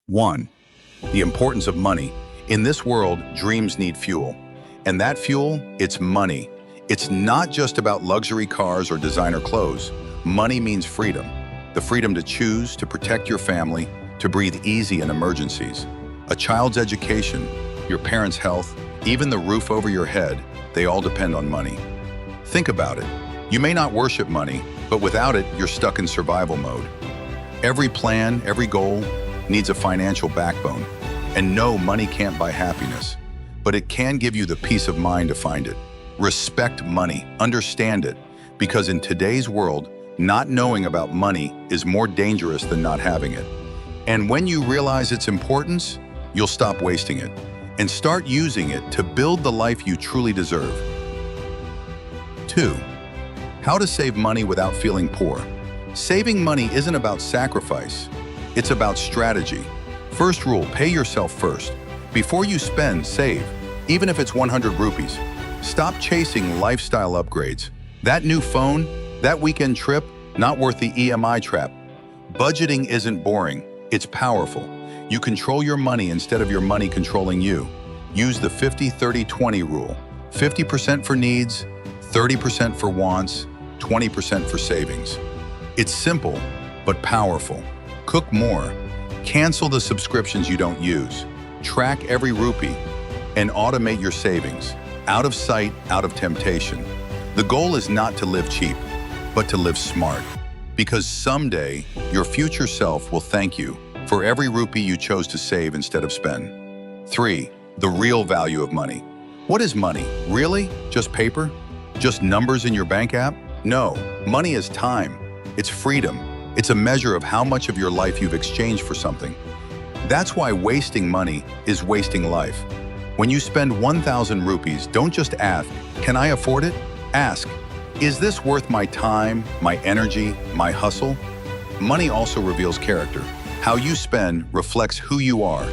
1. The importance of money. In this world, dreams need fuel. And that fuel, it's money. It's not just about luxury cars or designer clothes. Money means freedom. The freedom to choose, to protect your family, to breathe easy in emergencies. A child's education, your parents' health, even the roof over your head, they all depend on money. Think about it. You may not worship money, but without it, you're stuck in survival mode. Every plan, every goal needs a financial backbone. And no, money can't buy happiness, but it can give you the peace of mind to find it. Respect money, understand it, because in today's world, not knowing about money is more dangerous than not having it. And when you realize its importance, you'll stop wasting it and start using it to build the life you truly deserve. 2. How to save money without feeling poor. Saving money isn't about sacrifice, it's about strategy. First rule, pay yourself first. Before you spend, save, even if it's 100 rupees. Stop chasing lifestyle upgrades. That new phone, that weekend trip, not worth the EMI trap. Budgeting isn't boring, it's powerful. You control your money instead of your money controlling you. Use the 50-30-20 rule. 50% for needs, 30% for wants, 20% for savings. It's simple, but powerful. Cook more. Cancel the subscriptions you don't use. Track every rupee and automate your savings. Out of sight, out of temptation. The goal is not to live cheap, but to live smart. Because someday, your future self will thank you for every rupee you chose to save instead of spend. 3. The real value of money. What is money? Really? Just paper? Just numbers in your bank app? No, money is time. It's freedom. It's a measure of how much of your life you've exchanged for something. That's why wasting money is wasting life. When you spend 1,000 rupees, don't just ask, can I afford it? Ask, is this worth my time, my energy, my hustle? Money also reveals character. How you spend reflects who you are.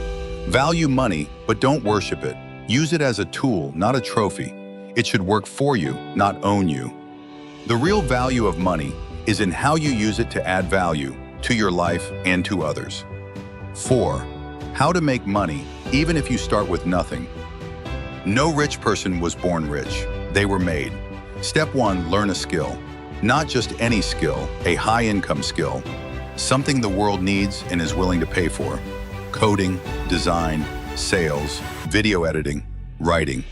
Value money, but don't worship it. Use it as a tool, not a trophy. It should work for you, not own you. The real value of money is in how you use it to add value to your life and to others. 4. How to make money, even if you start with nothing. No rich person was born rich. They were made. Step 1, learn a skill. Not just any skill, a high-income skill. Something the world needs and is willing to pay for. Coding, design, sales, video editing, writing.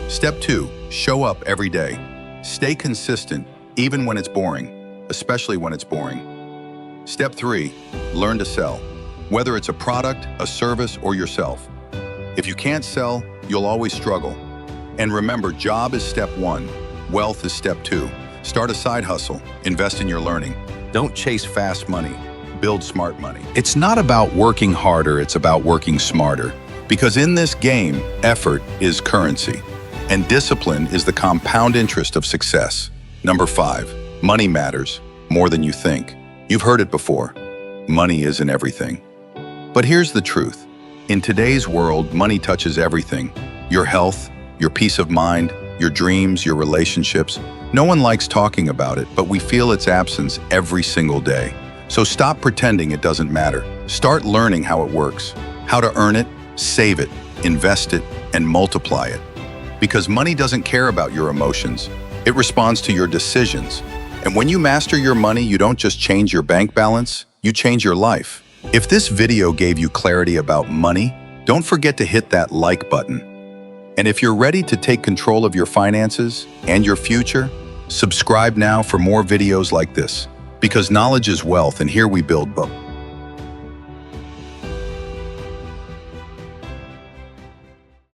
Step 2, show up every day. Stay consistent, even when it's boring. Especially when it's boring. Step 3, learn to sell. Whether it's a product, a service, or yourself. If you can't sell, you'll always struggle. And remember, job is step 1, wealth is step 2. Start a side hustle, invest in your learning. Don't chase fast money, build smart money. It's not about working harder, it's about working smarter. Because in this game, effort is currency, and discipline is the compound interest of success. Number 5. Money matters more than you think. You've heard it before. Money isn't everything. But here's the truth. In today's world, money touches everything. Your health, your peace of mind, your dreams, your relationships. No one likes talking about it, but we feel its absence every single day. So stop pretending it doesn't matter. Start learning how it works, how to earn it, save it, invest it, and multiply it. Because money doesn't care about your emotions. It responds to your decisions. And when you master your money, you don't just change your bank balance, you change your life. If this video gave you clarity about money, don't forget to hit that like button. And if you're ready to take control of your finances and your future, subscribe now for more videos like this. Because knowledge is wealth, and here we build both.